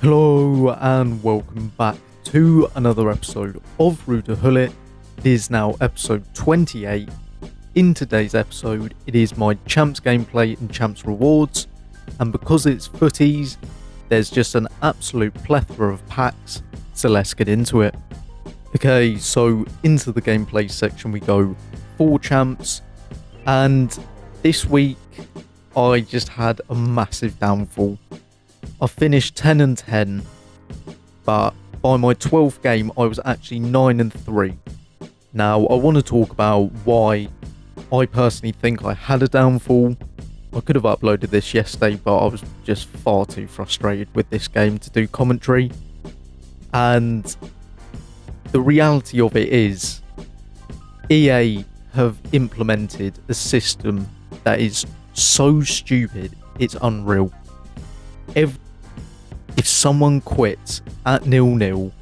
Hello and welcome back to another episode of Ruud to Gullit. It is now episode 28. In today's episode, it is my Champs gameplay and Champs rewards, and because it's Futties, there's just an absolute plethora of packs, so let's get into it. Okay, so into the gameplay section we go. 4 champs, and this week I just had a massive downfall. I finished 10 and 10, but by my 12th game I was actually 9 and 3. Now I want to talk about why I personally think I had a downfall. I could have uploaded this yesterday, but I was just far too frustrated with this game to do commentary. And the reality of it is, EA have implemented a system that is so stupid, it's unreal. If someone quits at 0-0,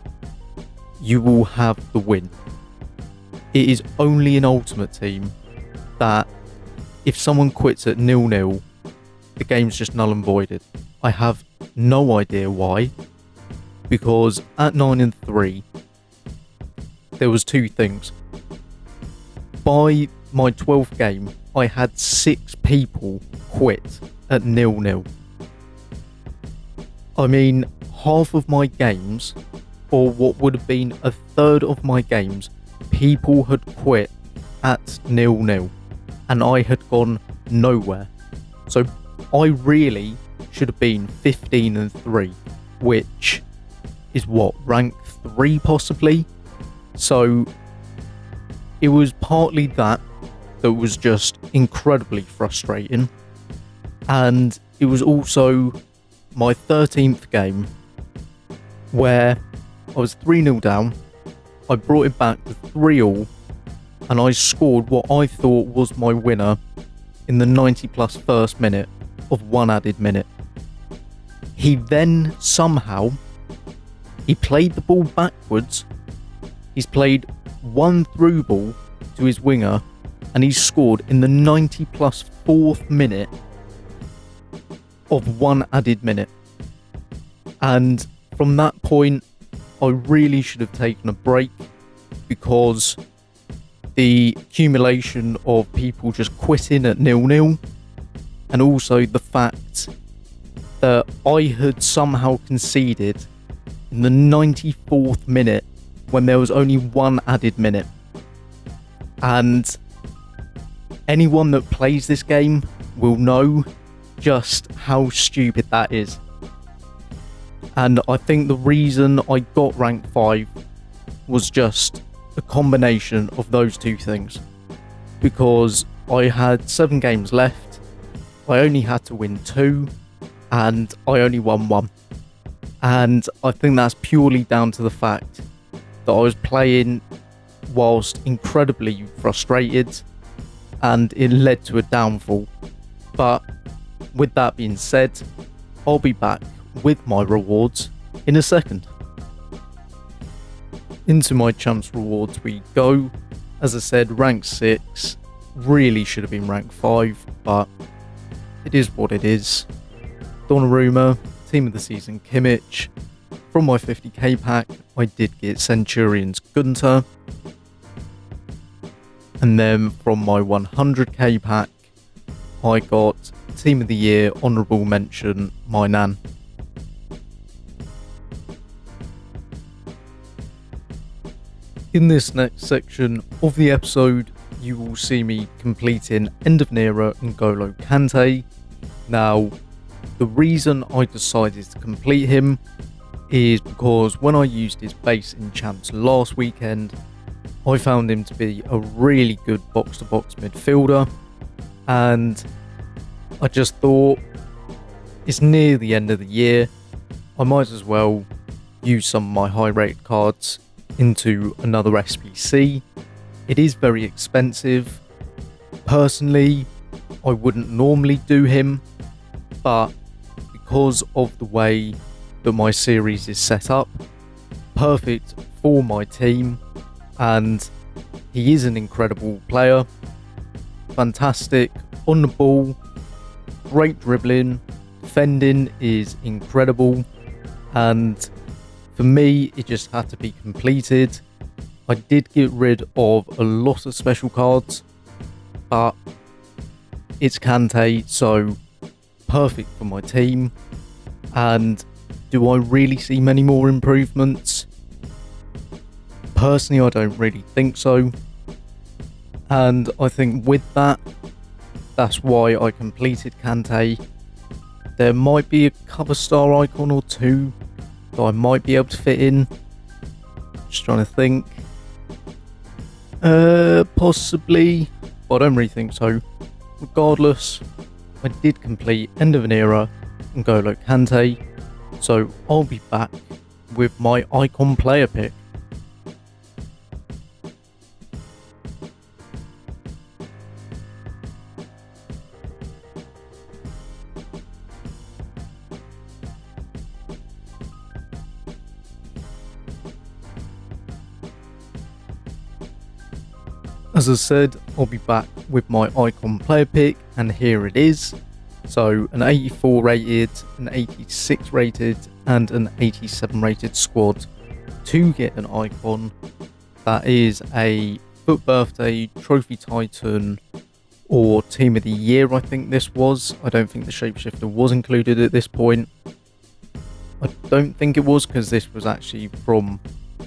you will have the win. It is only in Ultimate Team that if someone quits at 0-0, the game's just null and voided. I have no idea why, because at 9 and 3, there was 2 things. By my 12th game, I had 6 people quit at 0-0. I mean, half of my games, or what would have been a third of my games, people had quit at 0-0, and I had gone nowhere. So I really should have been 15 and 3, which is what, rank 3 possibly? So it was partly that was just incredibly frustrating, and it was also my 13th game where I was 3-0 down. I brought it back to 3-all, and I scored what I thought was my winner in the 90 plus first minute of 1 added minute. He then somehow, he played the ball backwards. He's played 1 through ball to his winger, and he scored in the 90 plus 4th minute of 1 added minute. And from that point, I really should have taken a break, because the accumulation of people just quitting at 0-0, and also the fact that I had somehow conceded in the 94th minute when there was only 1 added minute. And anyone that plays this game will know just how stupid that is. And I think the reason I got rank 5 was just a combination of those 2 things. Because I had 7 games left, I only had to win 2, and I only won 1. And I think that's purely down to the fact that I was playing whilst incredibly frustrated, and it led to a downfall. But with that being said, I'll be back with my rewards in a second. Into my champs rewards we go. As I said, rank 6, really should have been rank 5, but it is what it is. Donnarumma, team of the season Kimmich. From my 50k pack, I did get Centurion's Gunter. And then from my 100k pack, I got team of the year honourable mention, my Nan. In this next section of the episode, you will see me completing End of an Era and N'Golo Kante. Now, the reason I decided to complete him is because when I used his base in Champs last weekend, I found him to be a really good box-to-box midfielder, and I just thought, it's near the end of the year, I might as well use some of my high-rated cards into another SPC. It is very expensive. Personally, I wouldn't normally do him, but because of the way that my series is set up, perfect for my team, and he is an incredible player. Fantastic on the ball, great dribbling, defending is incredible, and for me, it just had to be completed. I did get rid of a lot of special cards, but it's Kante, so perfect for my team. And do I really see many more improvements? Personally, I don't really think so. And I think with that, that's why I completed Kante. There might be a cover star icon or two that I might be able to fit in. Just trying to think. Possibly, but I don't really think so. Regardless, I did complete End of an Era and N'Golo Kante, so I'll be back with my icon player pick. As I said, I'll be back with my icon player pick, and here it is. So an 84 rated, an 86 rated, and an 87 rated squad to get an icon. That is a FUT Birthday, Trophy Titan, or Team of the Year, I think this was. I don't think the Shapeshifter was included at this point. I don't think it was, because this was actually from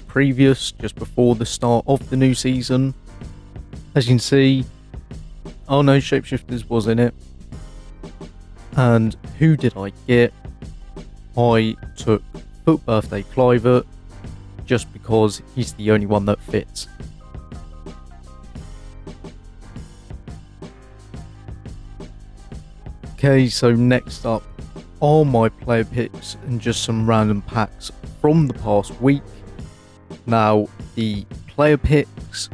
previous, just before the start of the new season. As you can see, oh no, Shapeshifters was in it. And who did I get? I took FUT Birthday Clivert, just because he's the only one that fits. Okay, so next up are my player picks and just some random packs from the past week. Now, the player picks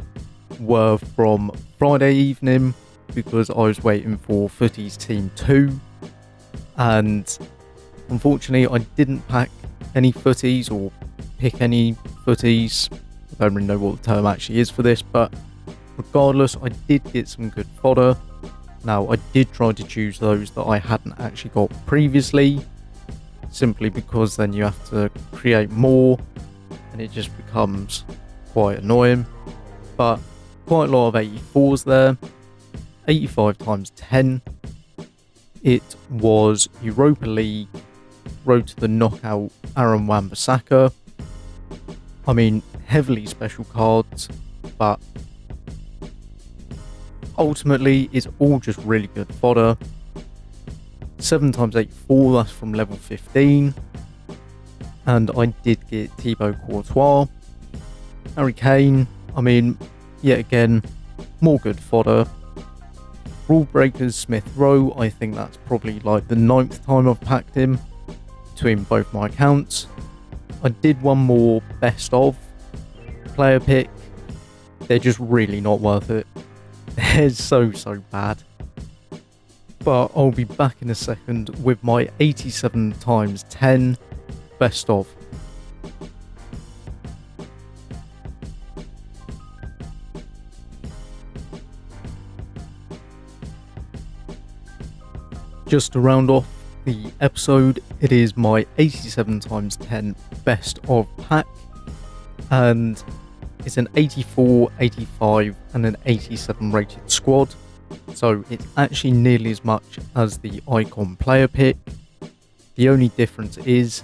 were from Friday evening, because I was waiting for Futties Team 2, and unfortunately I didn't pack any Futties or pick any Futties. I don't really know what the term actually is for this, but regardless, I did get some good fodder. Now, I did try to choose those that I hadn't actually got previously, simply because then you have to create more and it just becomes quite annoying. But quite a lot of 84s there. 85 times 10. It was Europa League, road to the knockout, Aaron Wan-Bissaka. I mean, heavily special cards, but ultimately it's all just really good fodder. 7 times 84, that's from level 15. And I did get Thibaut Courtois. Harry Kane, I mean, yet again, more good fodder. Rule Breakers Smith Rowe, I think that's probably like the 9th time I've packed him between both my accounts. I did one more best of player pick. They're just really not worth it. They're so bad. But I'll be back in a second with my 87 times 10 best of. Just to round off the episode, it is my 87 times 10 best of pack, and it's an 84, 85 and an 87 rated squad, so it's actually nearly as much as the icon player pick. The only difference is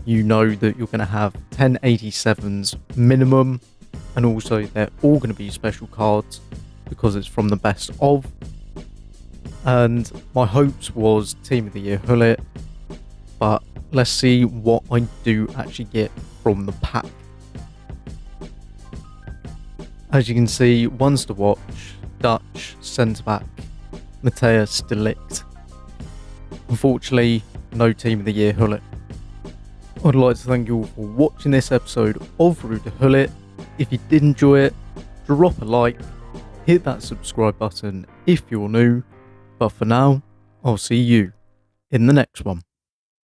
you know that you're going to have 10 87s minimum, and also they're all going to be special cards because it's from the best of. And my hopes was Team of the Year Gullit, but let's see what I do actually get from the pack. As you can see, ones to watch: Dutch centre back Matthijs de Ligt. Unfortunately, no Team of the Year Gullit. I'd like to thank you all for watching this episode of Ruud de Gullit. If you did enjoy it, drop a like, hit that subscribe button if you're new. But for now, I'll see you in the next one.